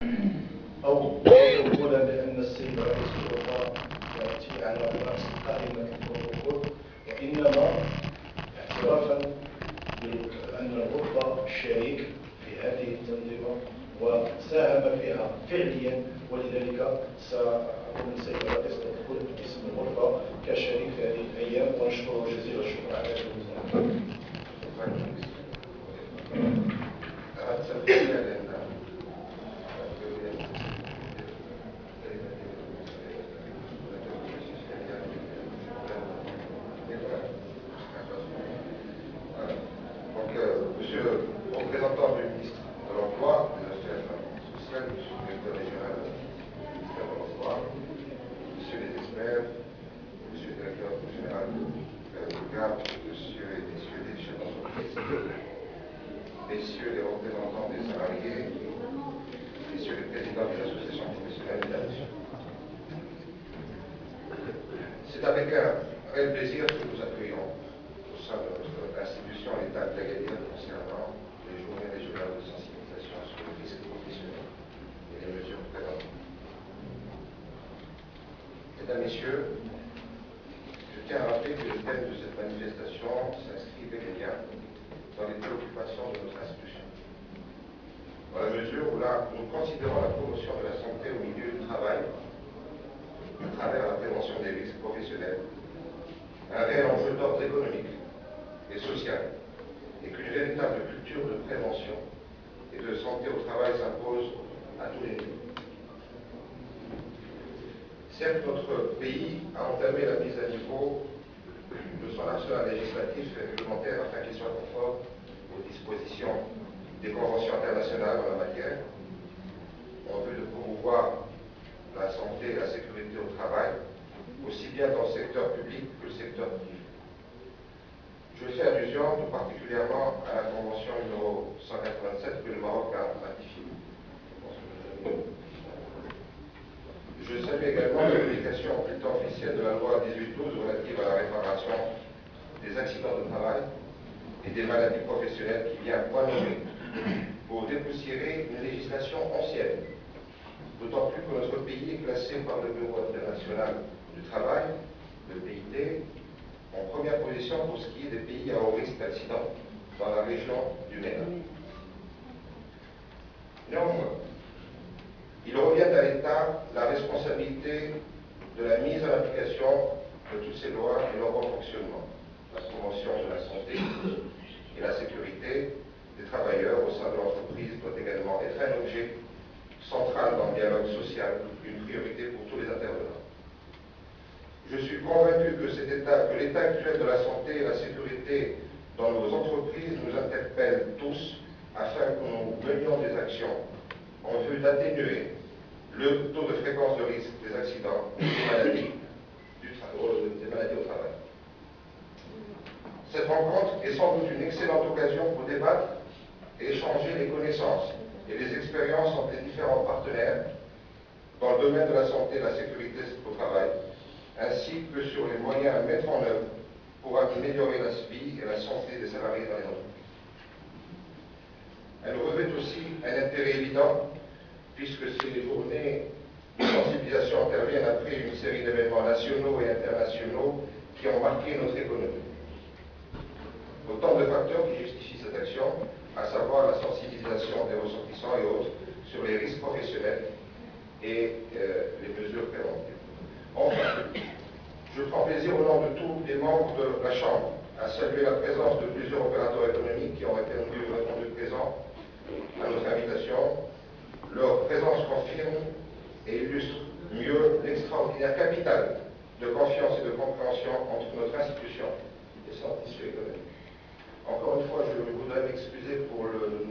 أو أولا بأن السيد رئيس الوزراء يأتي على رأس قائمة البروتوكول، وإنما اعترافا بأن الغرفة شريك في هذه التنظيمة وساهم فيها فعليا، ولذلك سأقول للسيد الرئيس الدخول باسم الغرفة كشريك في هذه الأيام، ونشكره جزيل الشكر على هذه المساهمة. Monsieur le représentant du ministre de l'Emploi, des Affaires sociales, Monsieur le directeur régional du ministère de l'Emploi, Monsieur les experts, Monsieur le directeur général du GAP, Monsieur et Messieurs les chefs d'entreprise, Messieurs les représentants des salariés, Messieurs les présidents des associations professionnelles et d'action. C'est avec un réel plaisir que nous accueillons au sein de notre institution l'État d'Agadir concernant les journées régionales de sensibilisation sur les risques professionnels et les mesures préventives. Mesdames, Messieurs, je tiens à rappeler que le thème de cette manifestation s'inscrit bel et bien dans les préoccupations de notre institution. Dans la mesure où là, nous considérons la promotion de la santé au milieu du travail, à travers la prévention des risques professionnels, un réel enjeu d'ordre économique et social, et qu'une véritable culture de prévention et de santé au travail s'impose à tous les niveaux. Certes, notre pays a entamé la mise à niveau de son arsenal législatif et réglementaire afin qu'il soit conforme aux dispositions des conventions internationales en la matière, en vue de promouvoir la santé et la sécurité au travail, aussi bien dans le secteur public que le secteur privé. Je fais allusion tout particulièrement à la convention numéro 187 que le Maroc a ratifiée. Je salue également la publication en bulletin officiel de la loi 1812 relative à la réparation des accidents de travail et des maladies professionnelles qui vient point nommé pour dépoussiérer une législation ancienne, d'autant plus que notre pays est classé par le Bureau international du travail, le BIT, en première position pour ce qui est des pays à haut risque d'accident dans la région du MENA. Néanmoins, il revient à l'État la responsabilité de la mise en application de toutes ces lois et leur bon fonctionnement. La promotion de la santé et la sécurité des travailleurs au sein de l'entreprise doit également être un objet central dans le dialogue social, une priorité pour tous les intervenants. Je suis convaincu que l'état actuel de la santé et la sécurité dans nos entreprises nous interpelle tous afin que nous menions des actions en vue d'atténuer le taux de fréquence de risque des accidents et des maladies au travail. Cette rencontre est sans doute une excellente occasion pour débattre et échanger les connaissances et les expériences entre les différents partenaires dans le domaine de la santé et de la sécurité au travail, ainsi que sur les moyens à mettre en œuvre pour améliorer la vie et la santé des salariés dans les entreprises. Elle revêt aussi un intérêt évident, puisque ces journées de sensibilisation interviennent après une série d'événements nationaux et internationaux qui ont marqué notre économie. Autant de facteurs qui justifient cette action, à savoir la sensibilisation des ressortissants et autres sur les risques professionnels et les mesures préventives. Enfin, je prends plaisir au nom de tous les membres de la Chambre à saluer la présence de plusieurs opérateurs économiques qui ont répondu présents à notre invitation. Leur présence confirme et illustre mieux l'extraordinaire capital de confiance et de compréhension entre notre institution et son tissu économique. Encore une fois, je voudrais m'excuser pour le